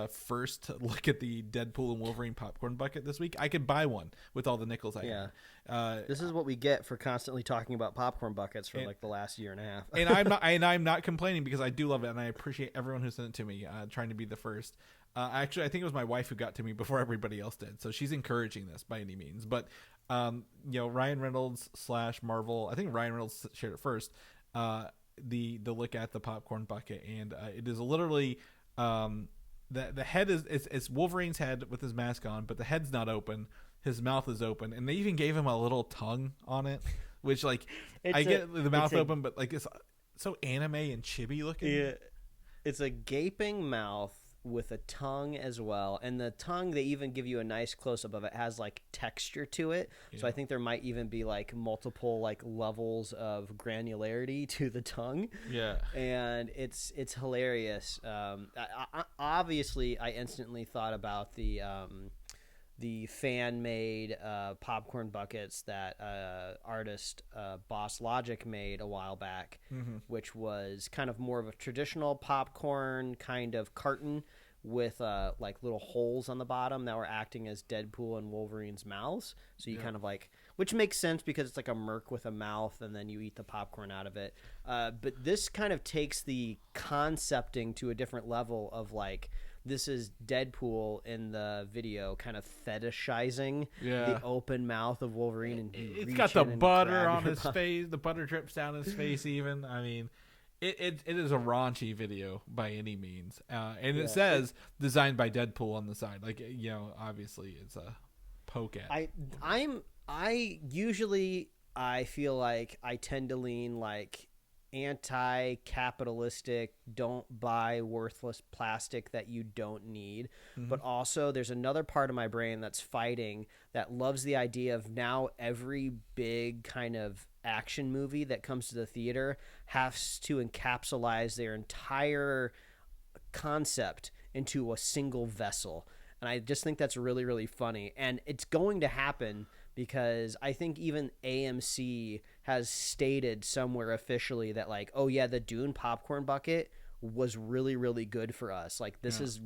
first look at the Deadpool and Wolverine popcorn bucket this week. I could buy one with all the nickels I have. This is what we get for constantly talking about popcorn buckets for like the last year and a half. and I'm not complaining because I do love it, and I appreciate everyone who sent it to me, trying to be the first. Actually, I think it was my wife who got to me before everybody else did, so she's encouraging this by any means. But Ryan Reynolds / Marvel, I think Ryan Reynolds shared it first. The look at the popcorn bucket, and it is literally the head is Wolverine's head with his mask on, but the head's not open. His mouth is open, and they even gave him a little tongue on it, which like get the mouth open, but like it's so anime and chibi looking. Yeah, it's a gaping mouth with a tongue as well, and the tongue, they even give you a nice close-up of it, has like texture to it. So I think there might even be like multiple like levels of granularity to the tongue. And it's hilarious. Obviously I instantly thought about the fan-made popcorn buckets that artist Boss Logic made a while back, which was kind of more of a traditional popcorn kind of carton with like little holes on the bottom that were acting as Deadpool and Wolverine's mouths. So you kind of like, which makes sense because it's like a merc with a mouth, and then you eat the popcorn out of it. But this kind of takes the concepting to a different level of like, this is Deadpool in the video kind of fetishizing the open mouth of Wolverine. And it's got the butter on his face. The butter drips down his face even. I mean, it is a raunchy video by any means. And it says designed by Deadpool on the side. Like, obviously it's a poke at. I usually feel like I tend to lean like anti-capitalistic, don't buy worthless plastic that you don't need. But also there's another part of my brain that's fighting, that loves the idea of now every big kind of action movie that comes to the theater has to encapsulize their entire concept into a single vessel. And I just think that's really, really funny. And it's going to happen because I think even AMC has stated somewhere officially that like, oh yeah, the Dune popcorn bucket was really, really good for us. Like this is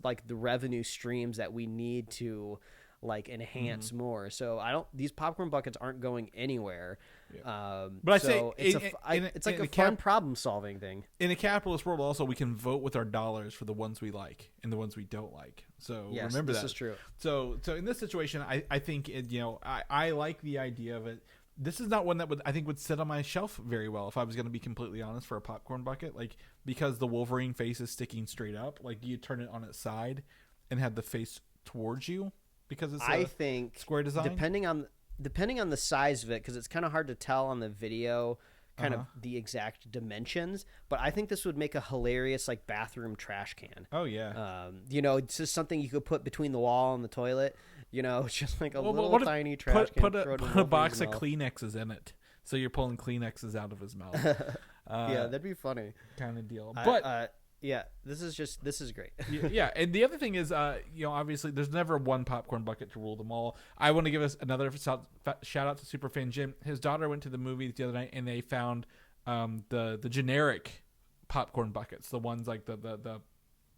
like the revenue streams that we need to like enhance more. So these popcorn buckets aren't going anywhere. But I say it's like a fun problem solving thing. In a capitalist world, also we can vote with our dollars for the ones we like and the ones we don't like. So remember that. This is true. So in this situation, I think I like the idea of it. This is not one that would sit on my shelf very well, if I was going to be completely honest, for a popcorn bucket, like, because the Wolverine face is sticking straight up. Like, you turn it on its side and have the face towards you because it's square design. Depending on the size of it, because it's kind of hard to tell on the video kind of the exact dimensions, but I think this would make a hilarious like bathroom trash can. Oh yeah. It's just something you could put between the wall and the toilet. Just like a little tiny trash can. Put a box of Kleenexes in it, so you're pulling Kleenexes out of his mouth. Yeah, that'd be funny. Kind of deal. But this is great. Yeah, and the other thing is, obviously there's never one popcorn bucket to rule them all. I want to give us another shout out to Superfan Jim. His daughter went to the movies the other night, and they found the generic popcorn buckets, the ones like the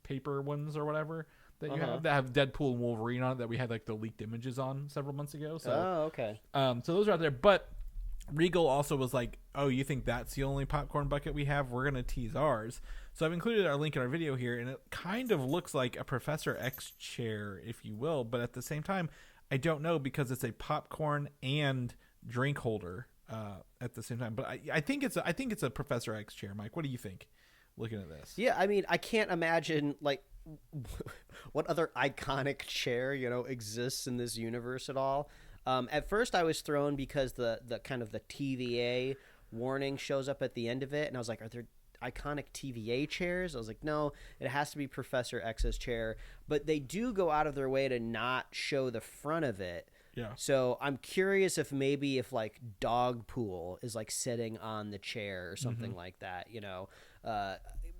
paper ones or whatever that you have, that have Deadpool and Wolverine on it, that we had like the leaked images on several months ago. So okay. So those are out there, but Regal also was like, oh, you think that's the only popcorn bucket we have? We're going to tease ours. So I've included our link in our video here, and it kind of looks like a Professor X chair, if you will, but at the same time, I don't know, because it's a popcorn and drink holder at the same time. But I think it's a Professor X chair. Mike, what do you think, looking at this? Yeah, I mean, I can't imagine like what other iconic chair exists in this universe at all. At first I was thrown because the kind of the TVA warning shows up at the end of it, and I was like, are there iconic TVA chairs? I was like, no, it has to be Professor X's chair. But they do go out of their way to not show the front of it. Yeah. So I'm curious if like Dogpool is like sitting on the chair or something like that,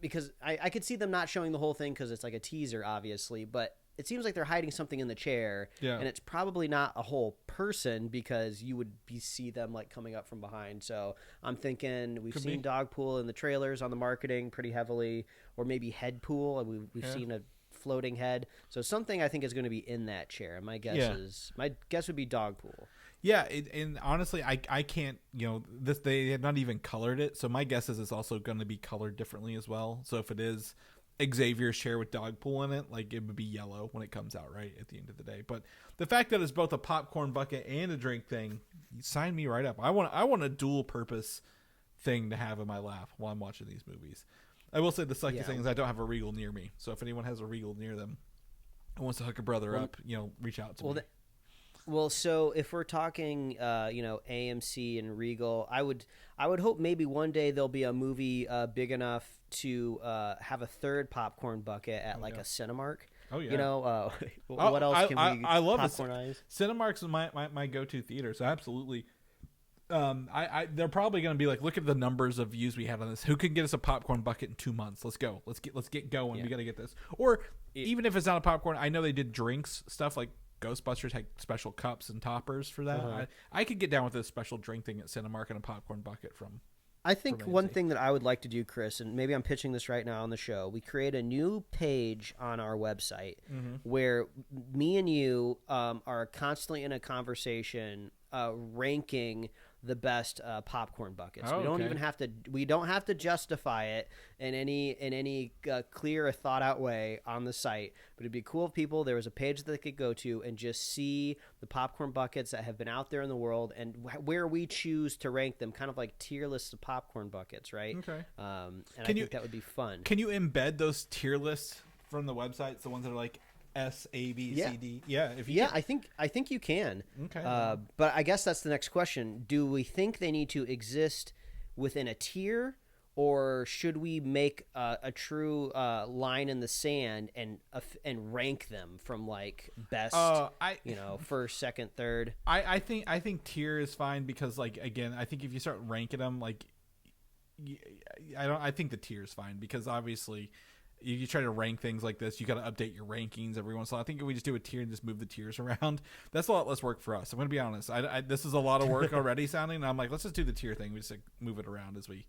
because I could see them not showing the whole thing because it's like a teaser, obviously, but it seems like they're hiding something in the chair, and it's probably not a whole person, because you would see them like coming up from behind. So I'm thinking we've seen Dogpool in the trailers on the marketing pretty heavily, or maybe Headpool. We've seen a floating head. So something I think is going to be in that chair. My guess would be dog pool. Yeah, and honestly, I can't, they have not even colored it, so my guess is it's also going to be colored differently as well. So if it is Xavier's chair with dog pool in it, like, it would be yellow when it comes out, right, at the end of the day. But the fact that it's both a popcorn bucket and a drink thing, sign me right up. I want a dual purpose thing to have in my lap while I'm watching these movies. I will say the sucky thing is I don't have a Regal near me, so if anyone has a Regal near them and wants to hook a brother up, reach out to me. Well, so if we're talking, AMC and Regal, I would hope maybe one day there'll be a movie big enough to have a third popcorn bucket at a Cinemark. Oh yeah. What else can we? I love popcornize? Cinemark's my go-to theater, so absolutely. They're probably going to be like, look at the numbers of views we had on this. Who can get us a popcorn bucket in 2 months? Let's go. Let's get going. Yeah. We got to get this. Or even if it's not a popcorn, I know they did drinks stuff like Ghostbusters had special cups and toppers for that. Uh-huh. I could get down with a special drink thing at Cinemark and a popcorn bucket from. I think one thing that I would like to do, Chris, and maybe I'm pitching this right now on the show, we create a new page on our website where me and you are constantly in a conversation ranking the best popcorn buckets. We don't even have to. We don't have to justify it in any clear or thought out way on the site. But it'd be cool if there was a page that they could go to and just see the popcorn buckets that have been out there in the world and where we choose to rank them, kind of like tier lists of popcorn buckets, right? Okay. And I think that would be fun. Can you embed those tier lists from the websites, the ones that are like S, A, B, C, D? Yeah. I think you can. Okay. But I guess that's the next question. Do we think they need to exist within a tier, or should we make a true line in the sand and rank them from like best, first, second, third? I think tier is fine because, like, again, I think if you start ranking them, like, I think the tier is fine because obviously. You try to rank things like this, you got to update your rankings every once in a while. I think if we just do a tier and just move the tiers around, that's a lot less work for us. I'm going to be honest. This is a lot of work already sounding. And I'm like, let's just do the tier thing. We just move it around as we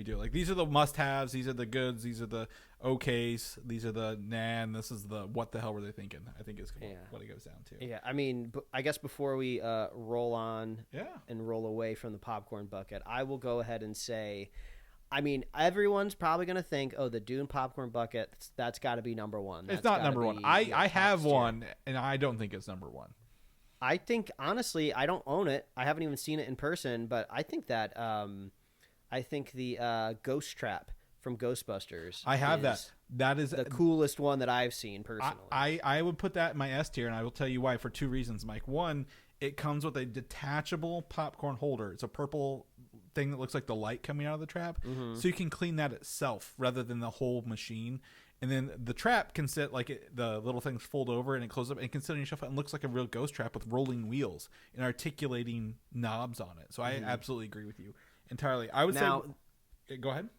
do. Like, these are the must-haves. These are the goods. These are the okays. These are the and this is the what the hell were they thinking, I think is what it goes down to. Yeah, I mean, I guess before we roll on and roll away from the popcorn bucket, I will go ahead and say, I mean, everyone's probably going to think, the Dune popcorn bucket, that's got to be number one. It's not number one. I have one, and I don't think it's number one. I think, honestly, I don't own it. I haven't even seen it in person, but I think that the Ghost Trap from Ghostbusters. I have that. That is the coolest one that I've seen personally. I would put that in my S tier, and I will tell you why for two reasons, Mike. One, it comes with a detachable popcorn holder. It's a purple thing that looks like the light coming out of the trap, so you can clean that itself rather than the whole machine. And then the trap can sit like the little things fold over and it closes up and can sit on your shelf and looks like a real ghost trap with rolling wheels and articulating knobs on it. So I absolutely agree with you entirely. I would say go ahead.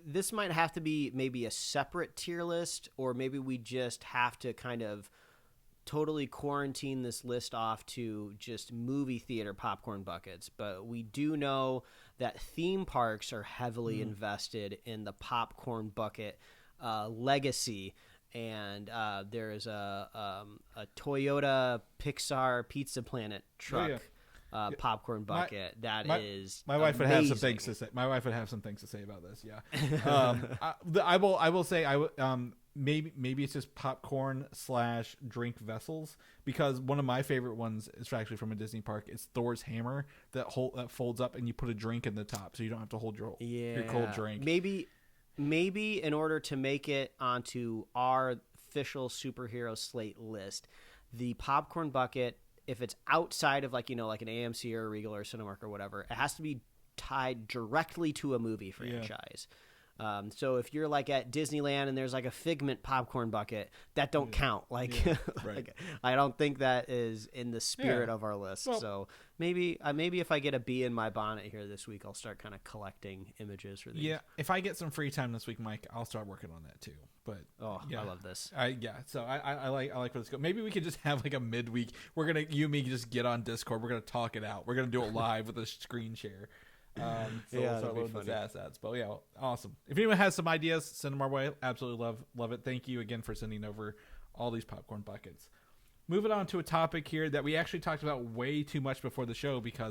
This might have to be maybe a separate tier list, or maybe we just have to kind of totally quarantine this list off to just movie theater popcorn buckets. But we do know that theme parks are heavily invested in the popcorn bucket legacy, and there is a Toyota Pixar Pizza Planet truck popcorn bucket my wife would have some things to say. My wife would have some things to say about this. I will say maybe it's just popcorn / drink vessels, because one of my favorite ones is actually from a Disney park. It's Thor's hammer that folds up and you put a drink in the top so you don't have to hold your cold drink. Maybe in order to make it onto our official superhero slate list, the popcorn bucket, if it's outside of like an AMC or a Regal or a Cinemark or whatever, it has to be tied directly to a movie franchise. So if you're like at Disneyland and there's like a Figment popcorn bucket, that don't count. Right. Like, I don't think that is in the spirit of our list. Well, so maybe if I get a bee in my bonnet here this week, I'll start kind of collecting images for these. Yeah, if I get some free time this week, Mike, I'll start working on that too. But I love this. So I like where this goes. Maybe we could just have like a midweek. You and me just get on Discord. We're gonna talk it out. We're gonna do it live with a screen share. So we'll start loading those assets. But yeah, awesome. If anyone has some ideas, send them our way. Absolutely love it. Thank you again for sending over all these popcorn buckets. Moving on to a topic here that we actually talked about way too much before the show because